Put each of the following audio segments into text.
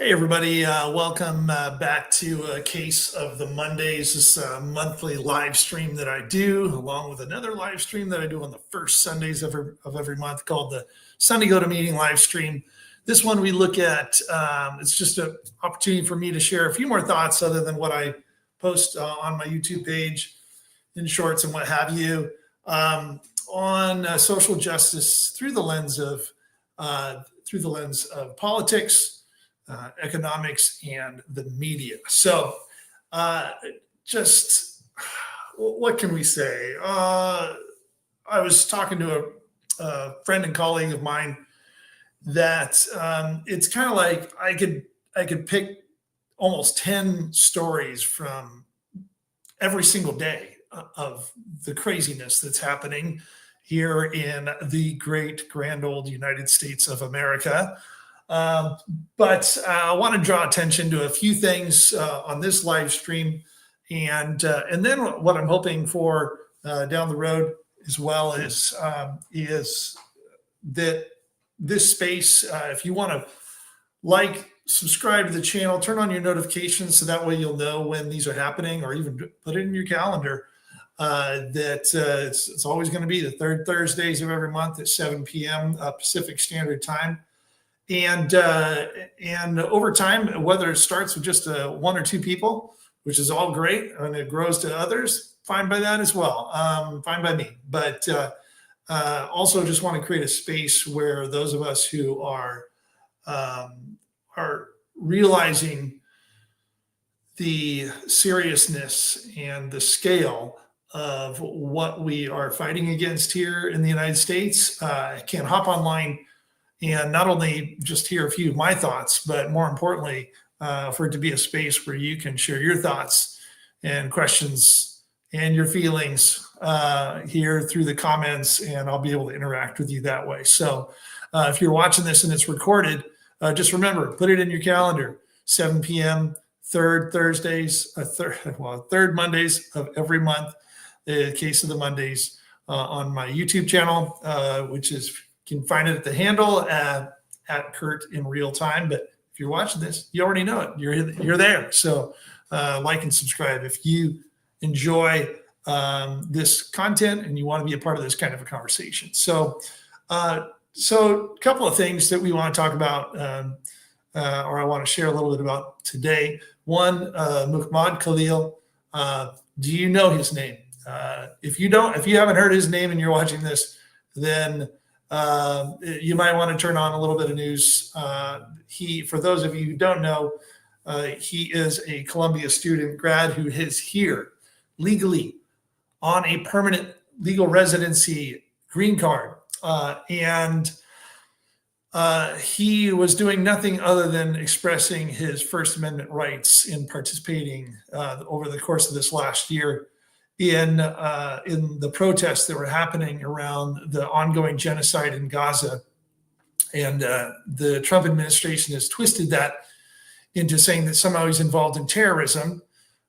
Hey, everybody. Welcome back to a Case of the Mondays. This monthly live stream that I do, along with another live stream that I do on the first Sundays of every month called the Sunday Go to Meeting live stream. This one we look at, it's just an opportunity for me to share a few more thoughts other than what I post on my YouTube page in shorts and what have you, on social justice through the lens of politics, economics, and the media. So just what can we say? I was talking to a friend and colleague of mine that it's kind of like I could pick almost 10 stories from every single day of the craziness that's happening here in the great grand old United States of America. But I want to draw attention to a few things on this live stream, and then what I'm hoping for down the road as well is that this space, if you want to subscribe to the channel, turn on your notifications so that way you'll know when these are happening, or even put it in your calendar. It's always going to be the third Thursdays of every month at 7 p.m. Pacific Standard Time. And over time, whether it starts with just one or two people, which is all great, and it grows to others, fine by that as well, fine by me. But also just want to create a space where those of us who are realizing the seriousness and the scale of what we are fighting against here in the United States can hop online and not only just hear a few of my thoughts, but more importantly, for it to be a space where you can share your thoughts and questions and your feelings here through the comments, and I'll be able to interact with you that way. So if you're watching this and it's recorded, just remember, put it in your calendar, 7 p.m., third Mondays of every month, the Case of the Mondays on my YouTube channel, which is, you can find it at the handle at Kurt in real time. But if you're watching this, you already know it. You're there. So like and subscribe if you enjoy this content and you want to be a part of this kind of a conversation. So a couple of things that we want to talk about, or I want to share a little bit about today. One, Mahmoud Khalil. Do you know his name? If you haven't heard his name and you're watching this, then you might want to turn on a little bit of news. For those of you who don't know, he is a Columbia student grad who is here legally on a permanent legal residency green card. And he was doing nothing other than expressing his First Amendment rights in participating over the course of this last year in the protests that were happening around the ongoing genocide in Gaza. And the Trump administration has twisted that into saying that somehow he's involved in terrorism.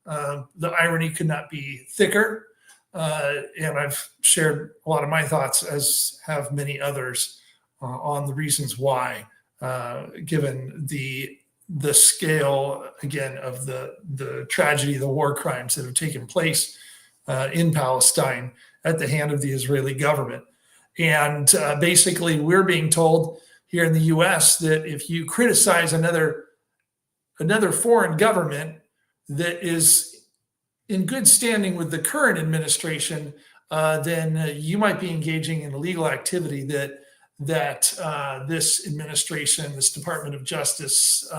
The irony could not be thicker. And I've shared a lot of my thoughts, as have many others, on the reasons why, given the scale, again, of the tragedy, the war crimes that have taken place in Palestine at the hand of the Israeli government. And basically, we're being told here in the U.S. that if you criticize another foreign government that is in good standing with the current administration, then you might be engaging in illegal activity that this administration, this Department of Justice,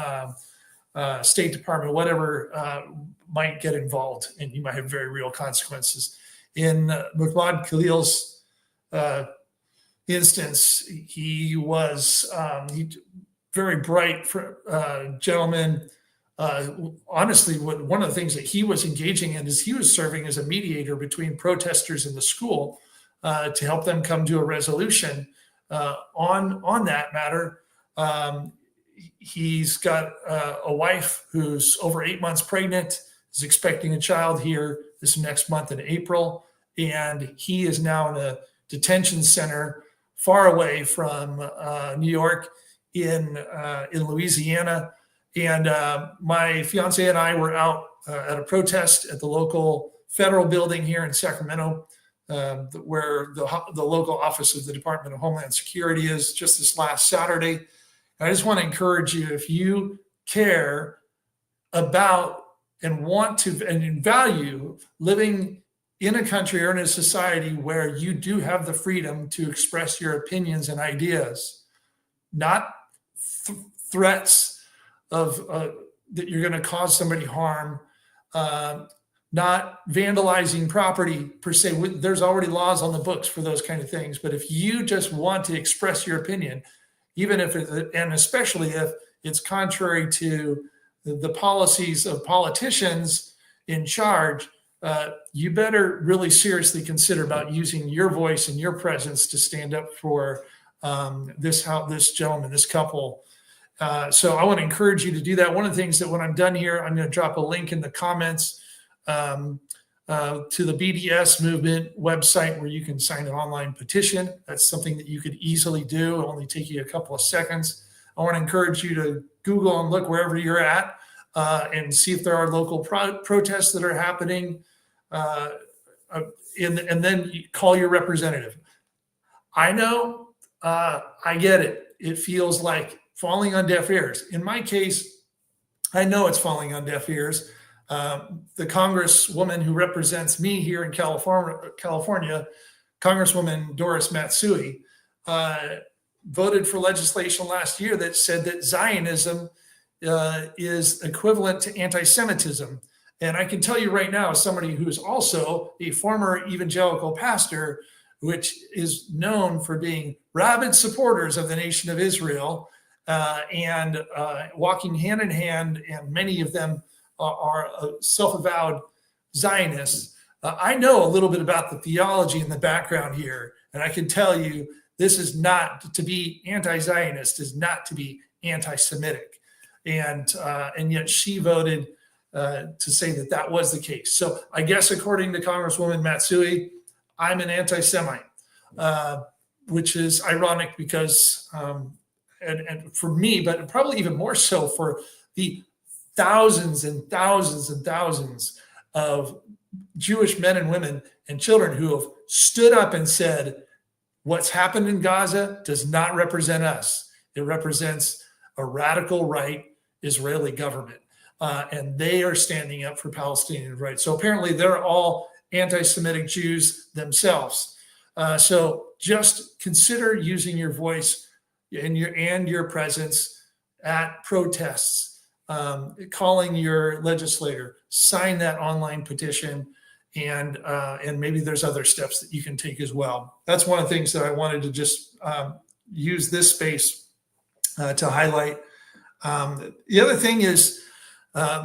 State Department, whatever, might get involved, and you might have very real consequences. In Mahmoud Khalil's instance, he was very bright gentleman. Honestly, one of the things that he was engaging in is he was serving as a mediator between protesters and the school to help them come to a resolution on that matter. He's got a wife who's over 8 months pregnant, is expecting a child here this next month in April, and he is now in a detention center far away from New York in Louisiana. And my fiance and I were out at a protest at the local federal building here in Sacramento, where the local office of the Department of Homeland Security is, just this last Saturday. And I just want to encourage you, if you care about and want to and value living in a country or in a society where you do have the freedom to express your opinions and ideas, not threats of that you're going to cause somebody harm, not vandalizing property per se. There's already laws on the books for those kind of things. But if you just want to express your opinion, even if and especially if it's contrary to the policies of politicians in charge, you better really seriously consider about using your voice and your presence to stand up for this gentleman, this couple. So I want to encourage you to do that. One of the things that when I'm done here, I'm going to drop a link in the comments to the BDS movement website where you can sign an online petition. That's something that you could easily do. It'll only take you a couple of seconds. I want to encourage you to Google and look wherever you're at and see if there are local protests that are happening. And then you call your representative. I know, I get it. It feels like falling on deaf ears. In my case, I know it's falling on deaf ears. The congresswoman who represents me here in California, Congresswoman Doris Matsui, voted for legislation last year that said that Zionism is equivalent to anti-Semitism. And I can tell you right now, as somebody who is also a former evangelical pastor, which is known for being rabid supporters of the nation of Israel and walking hand in hand, and many of them are self-avowed Zionists. I know a little bit about the theology in the background here, and I can tell you this is not to be anti-Zionist, is not to be anti-Semitic, and yet she voted to say that that was the case. So I guess according to Congresswoman Matsui, I'm an anti-Semite, which is ironic because, and for me, but probably even more so for the thousands and thousands and thousands of Jewish men and women and children who have stood up and said, what's happened in Gaza does not represent us. It represents a radical right Israeli government. And they are standing up for Palestinian rights. So apparently they're all anti-Semitic Jews themselves. So just consider using your voice and your presence at protests, calling your legislator, sign that online petition, and maybe there's other steps that you can take as well. That's one of the things that I wanted to just use this space to highlight. The other thing is,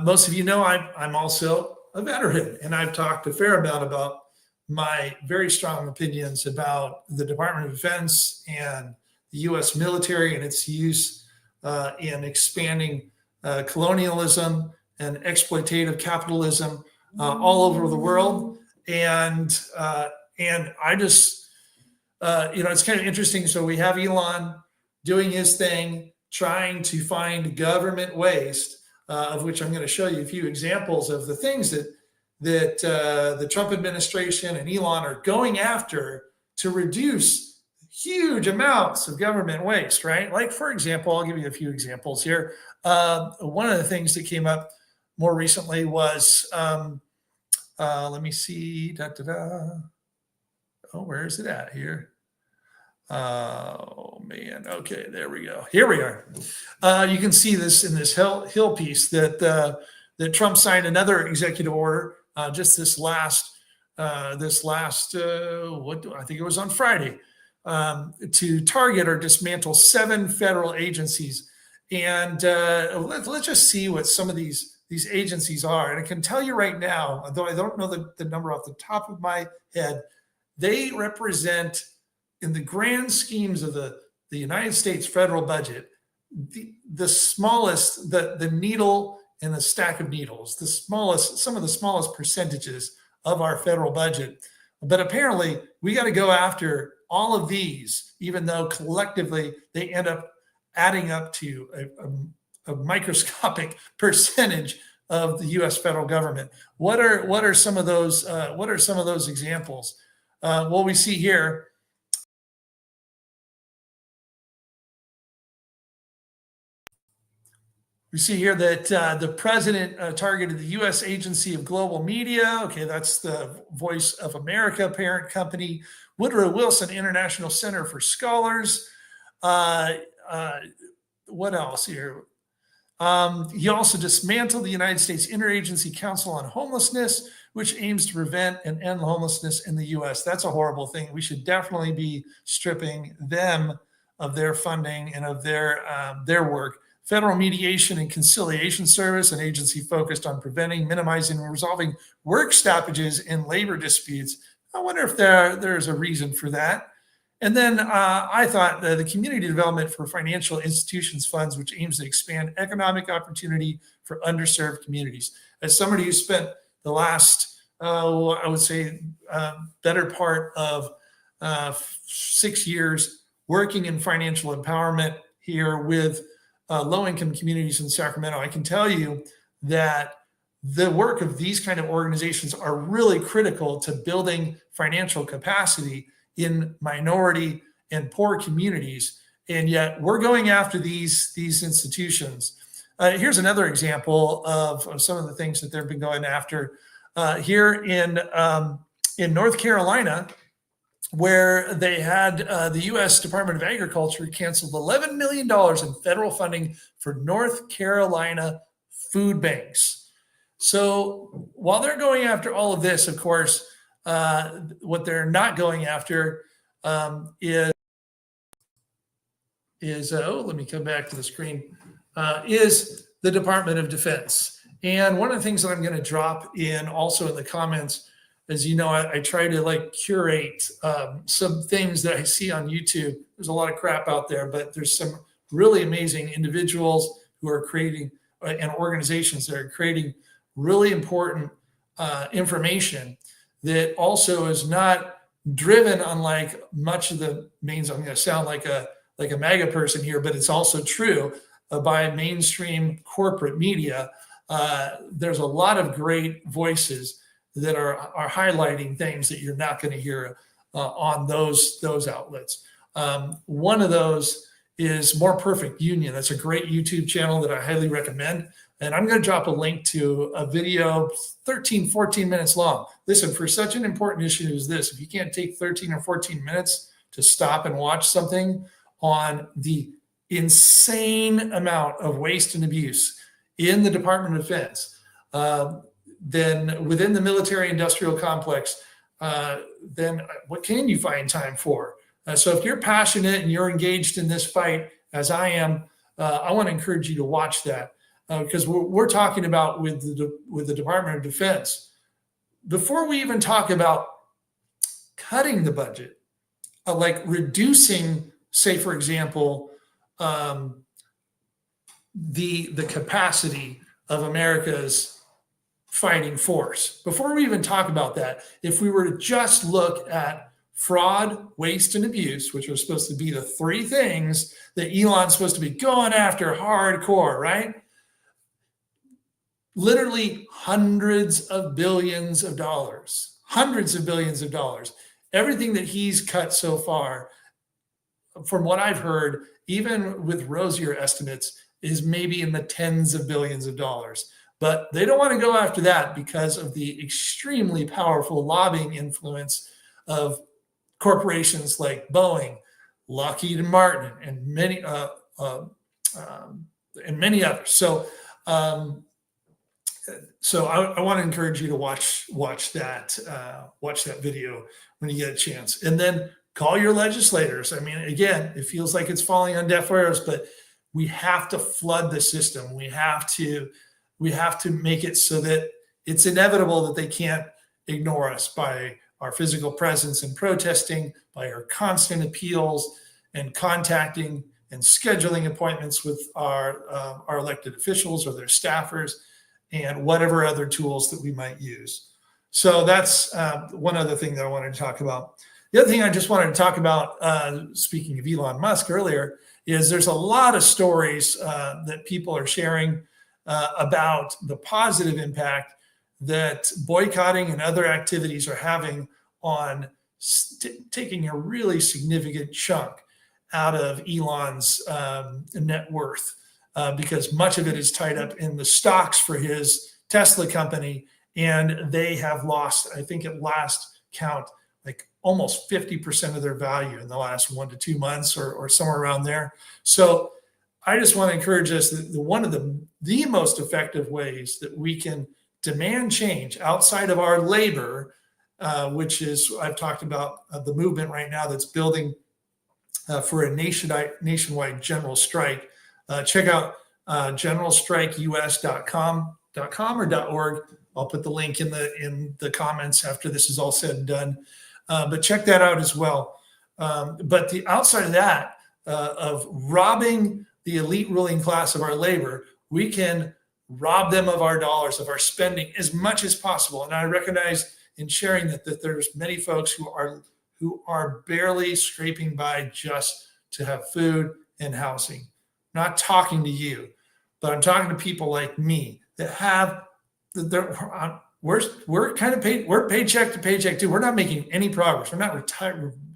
most of you know I'm also a veteran, and I've talked a fair amount about my very strong opinions about the Department of Defense and the U.S. military and its use in expanding colonialism and exploitative capitalism all over the world. And I just, it's kind of interesting. So we have Elon doing his thing, trying to find government waste, of which I'm going to show you a few examples of the things that the Trump administration and Elon are going after to reduce huge amounts of government waste, right? Like, for example, I'll give you a few examples here. One of the things that came up more recently was, let me see, oh, where is it at here? Oh man. Okay, there we go. Here we are. You can see this in this Hill piece that Trump signed another executive order just this last I think it was on Friday, to target or dismantle 7 federal agencies. And let's just see what some of these agencies are. And I can tell you right now, although I don't know the number off the top of my head, they represent, in the grand schemes of the United States federal budget, the smallest, the needle in the stack of needles, some of the smallest percentages of our federal budget. But apparently we got to go after all of these, even though collectively they end up adding up to a microscopic percentage of the U.S. federal government. What are some of those? What are some of those examples? Well, we see here. We see here that the president targeted the U.S. Agency of Global Media. Okay, that's the Voice of America parent company. Woodrow Wilson International Center for Scholars. What else here? He also dismantled the United States Interagency Council on Homelessness, which aims to prevent and end homelessness in the U.S. That's a horrible thing. We should definitely be stripping them of their funding and of their work. Federal Mediation and Conciliation Service, an agency focused on preventing, minimizing, and resolving work stoppages in labor disputes. I wonder if there's a reason for that. And then I thought the Community Development for Financial Institutions Funds, which aims to expand economic opportunity for underserved communities. As somebody who spent the last, I would say, better part of 6 years working in financial empowerment here with low-income communities in Sacramento, I can tell you that the work of these kind of organizations are really critical to building financial capacity in minority and poor communities. And yet we're going after these institutions. Here's another example of some of the things that they've been going after here in North Carolina, where they had the U.S. Department of Agriculture canceled $11 million in federal funding for North Carolina food banks. So while they're going after all of this, of course, what they're not going after is let me come back to the screen, is the Department of Defense. And one of the things that I'm going to drop in also in the comments, as you know, I try to curate some things that I see on YouTube. There's a lot of crap out there, but there's some really amazing individuals who are creating and organizations that are creating really important information that also is not driven unlike much of the mains. I'm going to sound like a MAGA person here, but it's also true by mainstream corporate media. There's a lot of great voices that are highlighting things that you're not going to hear on those outlets. One of those is More Perfect Union. That's a great YouTube channel that I highly recommend. And I'm going to drop a link to a video 13, 14 minutes long. Listen, for such an important issue as this, if you can't take 13 or 14 minutes to stop and watch something on the insane amount of waste and abuse in the Department of Defense, then within the military industrial complex, then what can you find time for? So if you're passionate and you're engaged in this fight, as I am, I want to encourage you to watch that because we're talking about with the Department of Defense. Before we even talk about cutting the budget, like reducing, say, for example, the capacity of America's fighting force. Before we even talk about that, if we were to just look at fraud, waste, and abuse, which are supposed to be the three things that Elon's supposed to be going after hardcore, right? Literally hundreds of billions of dollars. Everything that he's cut so far, from what I've heard, even with rosier estimates, is maybe in the tens of billions of dollars. But they don't want to go after that because of the extremely powerful lobbying influence of corporations like Boeing, Lockheed Martin, and many others. So I want to encourage you to watch that video when you get a chance, and then call your legislators. I mean, again, it feels like it's falling on deaf ears, but we have to flood the system. We have to make it so that it's inevitable that they can't ignore us by our physical presence and protesting, by our constant appeals and contacting and scheduling appointments with our elected officials or their staffers and whatever other tools that we might use. So that's one other thing that I wanted to talk about. The other thing I just wanted to talk about, speaking of Elon Musk earlier, is there's a lot of stories that people are sharing about the positive impact that boycotting and other activities are having on taking a really significant chunk out of Elon's net worth, because much of it is tied up in the stocks for his Tesla company, and they have lost, I think at last count, like almost 50% of their value in the last 1 to 2 months, or somewhere around there. So I just want to encourage us that one of the most effective ways that we can demand change outside of our labor, which is, I've talked about the movement right now that's building for a nationwide general strike. Check out generalstrikeus.com or .org. I'll put the link in the comments after this is all said and done. But check that out as well. But the outside of that, of robbing the elite ruling class of our labor, we can rob them of our dollars, of our spending as much as possible. And I recognize in sharing that there's many folks who are barely scraping by just to have food and housing. I'm not talking to you, but I'm talking to people like me that have, we're kind of paid, we're paycheck to paycheck too. We're not making any progress. We're not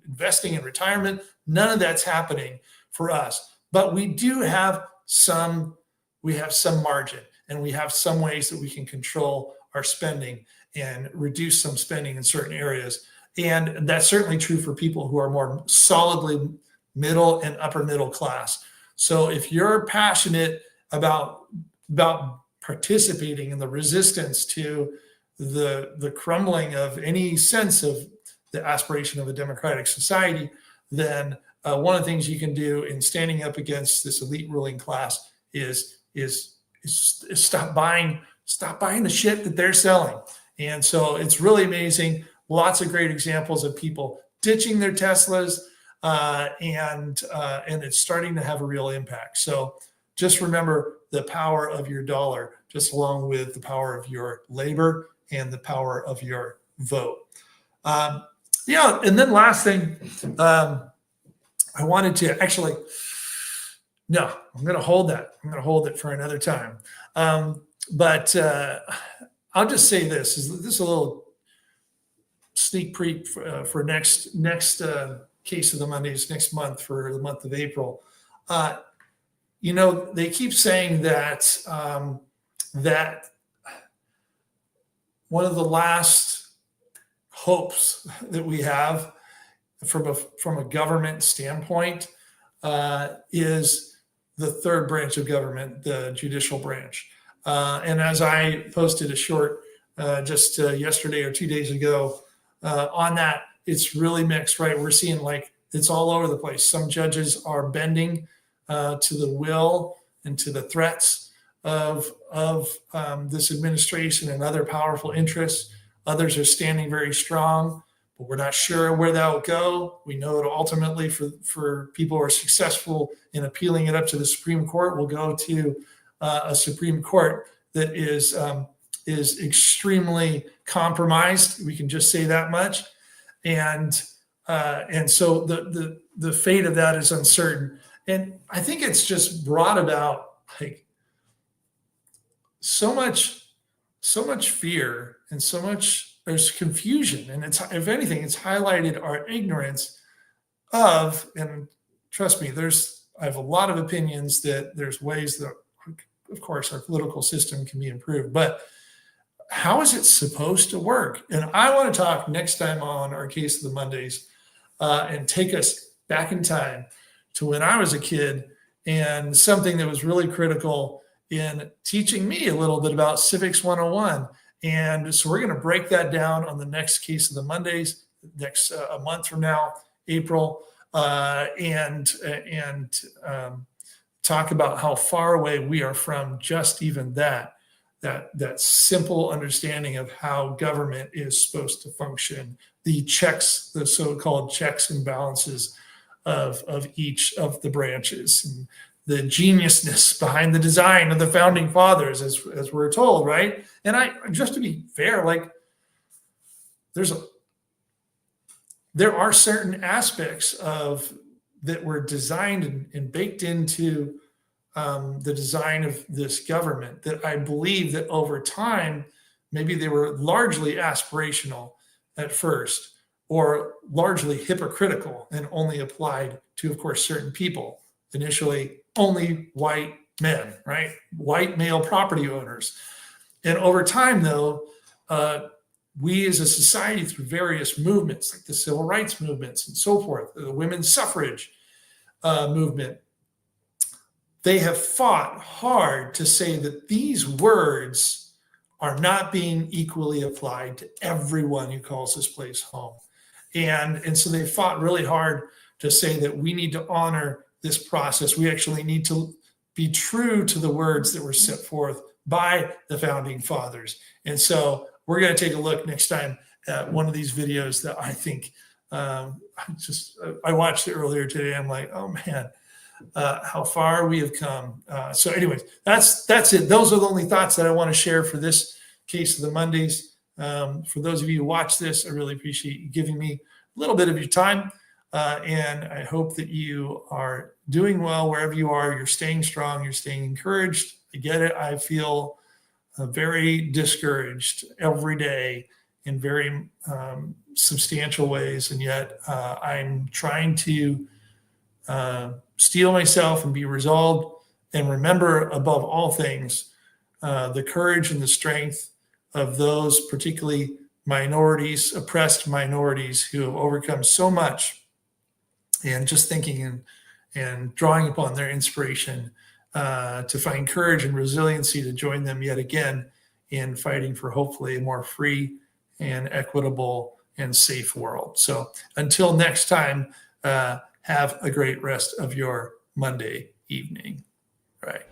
investing in retirement. None of that's happening for us, but we do have some margin, and we have some ways that we can control our spending and reduce some spending in certain areas. And that's certainly true for people who are more solidly middle and upper middle class. So if you're passionate about participating in the resistance to the crumbling of any sense of the aspiration of a democratic society, then one of the things you can do in standing up against this elite ruling class is stop buying the shit that they're selling. And so it's really amazing. Lots of great examples of people ditching their Teslas, and it's starting to have a real impact. So just remember the power of your dollar, just along with the power of your labor and the power of your vote. And then last thing, I wanted to actually, no, I'm going to hold that. I'm going to hold it for another time. But I'll just say this is a little sneak peek for next Case of the Mondays next month, for the month of April. They keep saying that that one of the last hopes that we have from a government standpoint is the third branch of government, the judicial branch. And as I posted a short just yesterday or 2 days ago on that, it's really mixed, right? We're seeing like it's all over the place. Some judges are bending to the will and to the threats of this administration and other powerful interests. Others are standing very strong, but we're not sure where that will go. We know that ultimately for people who are successful in appealing it up to the Supreme Court, will go to a Supreme Court that is extremely compromised. We can just say that much. And so the fate of that is uncertain. And I think it's just brought about like so much fear and so much there's confusion. And it's, if anything, it's highlighted our ignorance of, and trust me, I have a lot of opinions that there's ways that, of course, our political system can be improved, but how is it supposed to work? And I want to talk next time on our Case of the Mondays and take us back in time to when I was a kid, and something that was really critical in teaching me a little bit about Civics 101. And so we're going to break that down on the next Case of the Mondays, next a month from now, April, and talk about how far away we are from just even that simple understanding of how government is supposed to function, the checks, the so-called checks and balances of each of the branches, and the geniusness behind the design of the founding fathers, as we're told, right? And just to be fair, like there are certain aspects of that were designed and baked into the design of this government that I believe that over time, maybe they were largely aspirational at first or largely hypocritical and only applied to, of course, certain people. Initially, only white men, right? White male property owners. And over time, though, we as a society, through various movements like the civil rights movements and so forth, the women's suffrage movement, they have fought hard to say that these words are not being equally applied to everyone who calls this place home. And so they fought really hard to say that we need to honor this process. We actually need to be true to the words that were set forth by the founding fathers. And so we're going to take a look next time at one of these videos that I think I watched it earlier today. I'm like, oh man, how far we have come. So anyways, that's it. Those are the only thoughts that I want to share for this Case of the Mondays. For those of you who watch this, I really appreciate you giving me a little bit of your time. And I hope that you are doing well wherever you are. You're staying strong. You're staying encouraged. I get it. I feel very discouraged every day in very substantial ways. And yet I'm trying to steel myself and be resolved and remember above all things the courage and the strength of those particularly minorities, oppressed minorities who have overcome so much, and just thinking and drawing upon their inspiration to find courage and resiliency to join them yet again in fighting for hopefully a more free and equitable and safe world. So until next time, have a great rest of your Monday evening. Right.